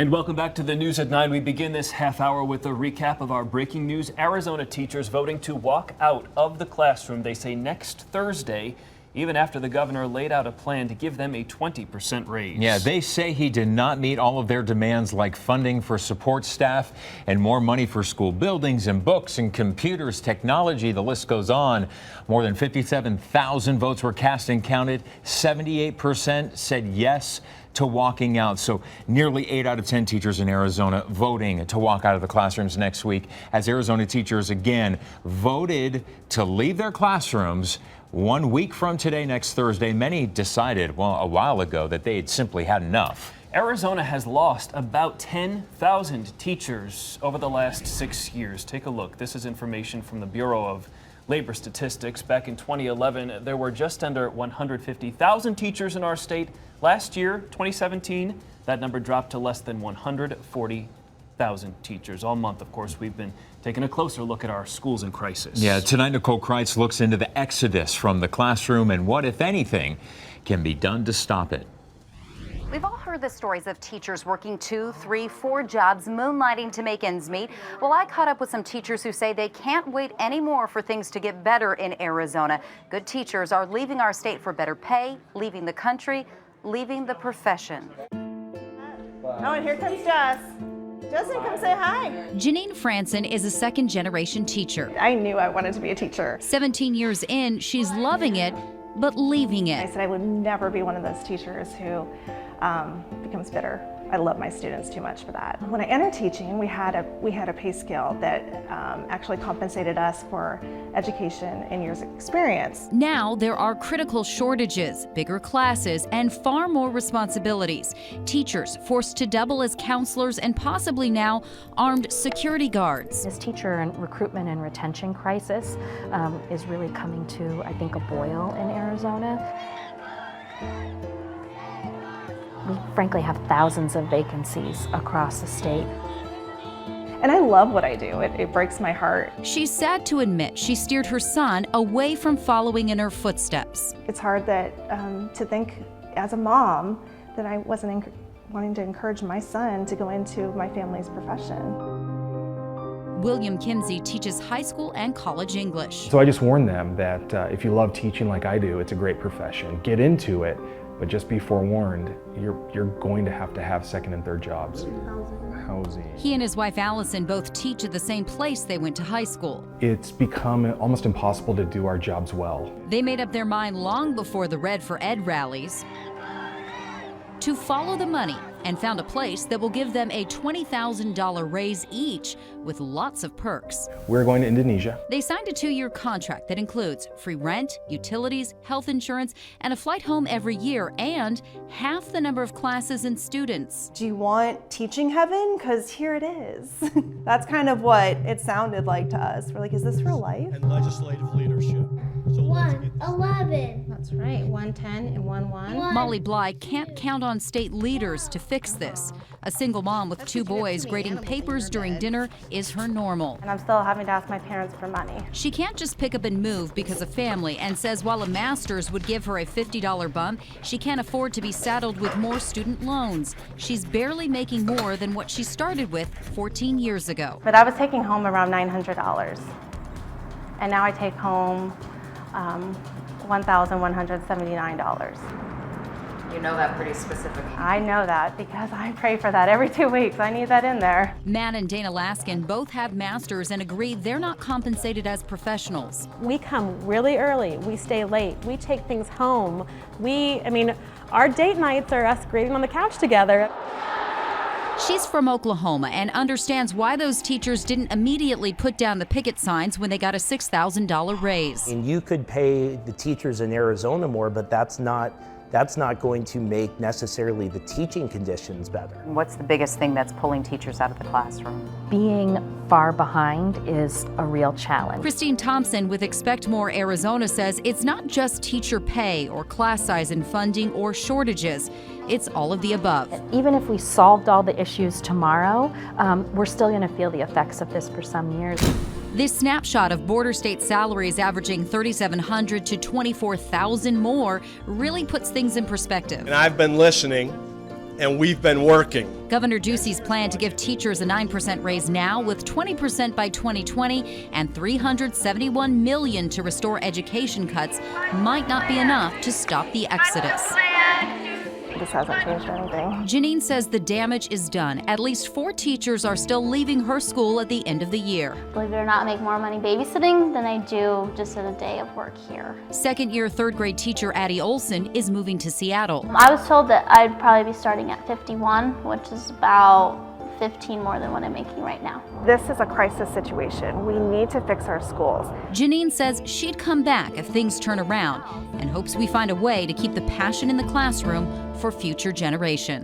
And welcome back to the News at 9. We begin this half hour with a recap of our breaking news. Arizona teachers voting to walk out of the classroom, they say next Thursday, even after the governor laid out a plan to give them a 20% raise. Yeah, they say he did not meet all of their demands, like funding for support staff and more money for school buildings and books and computers, technology, the list goes on. More than 57,000 votes were cast and counted. 78% said yes to walking out. So nearly 8 out of 10 teachers in Arizona voting to walk out of the classrooms next week, as Arizona teachers again voted to leave their classrooms 1 week from today, next Thursday. Many decided, well, a while ago that they had simply had enough. Arizona has lost about 10,000 teachers over the last 6 years. Take a look. This is information from the Bureau of Labor Statistics. Back in 2011, there were just under 150,000 teachers in our state. Last year, 2017, that number dropped to less than 140,000 teachers. All month, of course, we've been taking a closer look at our schools in crisis. Yeah, tonight Nicole Crites looks into the exodus from the classroom and what, if anything, can be done to stop it. We've all heard the stories of teachers working 2, 3, 4 jobs, moonlighting to make ends meet. Well, I caught up with some teachers who say they can't wait anymore for things to get better in Arizona. Good teachers are leaving our state for better pay, leaving the country, leaving the profession. Oh, and here comes Jess. Justin, come say hi. Janine Franson is a second-generation teacher. I knew I wanted to be a teacher. 17 years in, she's loving it, but leaving I it. said I would never be one of those teachers who becomes bitter. I love my students too much for that. When I entered teaching, we had a pay scale that actually compensated us for education and years of experience. Now there are critical shortages, bigger classes, and far more responsibilities. Teachers forced to double as counselors and possibly now armed security guards. This teacher and recruitment and retention crisis is really coming to, I think, a boil in Arizona. We frankly have thousands of vacancies across the state. And I love what I do. It breaks my heart. She's sad to admit she steered her son away from following in her footsteps. It's hard that to think as a mom that I wasn't wanting to encourage my son to go into my family's profession. William Kimsey teaches high school and college English. So I just warn them that if you love teaching like I do, it's a great profession. Get into it, but just be forewarned, you're going to have second and third jobs. Housing. He and his wife Allison both teach at the same place they went to high school. It's become almost impossible to do our jobs well. They made up their mind long before the Red for Ed rallies to follow the money and found a place that will give them a $20,000 raise each with lots of perks. We're going to Indonesia. They signed a 2-year contract that includes free rent, utilities, health insurance, and a flight home every year, and half the number of classes and students. Do you want teaching heaven? Because here it is. That's kind of what it sounded like to us. We're like, is this real life? And legislative leadership. So 111. That's right, 110 and 11. Molly Bly can't count on state leaders to fix this. A single mom with 2 boys grading papers during dinner is her normal. And I'm still having to ask my parents for money. She can't just pick up and move because of family, and says while a master's would give her a $50 bump, she can't afford to be saddled with more student loans. She's barely making more than what she started with 14 years ago. But I was taking home around $900. And now I take home $1,179. You know that pretty specifically. I know that because I pray for that every 2 weeks. I need that in there. Matt and Dana Laskin both have masters and agree they're not compensated as professionals. We come really early, we stay late, we take things home. Our date nights are us grading on the couch together. She's from Oklahoma and understands why those teachers didn't immediately put down the picket signs when they got a $6,000 raise. And you could pay the teachers in Arizona more, but that's not going to make necessarily the teaching conditions better. What's the biggest thing that's pulling teachers out of the classroom? Being far behind is a real challenge. Christine Thompson with Expect More Arizona says it's not just teacher pay or class size and funding or shortages. It's all of the above. Even if we solved all the issues tomorrow, we're still going to feel the effects of this for some years. This snapshot of border state salaries averaging $3,700 to $24,000 more really puts things in perspective. And I've been listening and we've been working. Governor Ducey's plan to give teachers a 9% raise now, with 20% by 2020 and $371 million to restore education cuts, might not be enough to stop the exodus. This hasn't changed anything. Janine says the damage is done. At least 4 teachers are still leaving her school at the end of the year. Believe it or not, I make more money babysitting than I do just in a day of work here. Second-year third-grade teacher Addie Olson is moving to Seattle. I was told that I'd probably be starting at 51, which is about 15 more than what I'm making right now. This is a crisis situation. We need to fix our schools. Janine says she'd come back if things turn around and hopes we find a way to keep the passion in the classroom for future generations.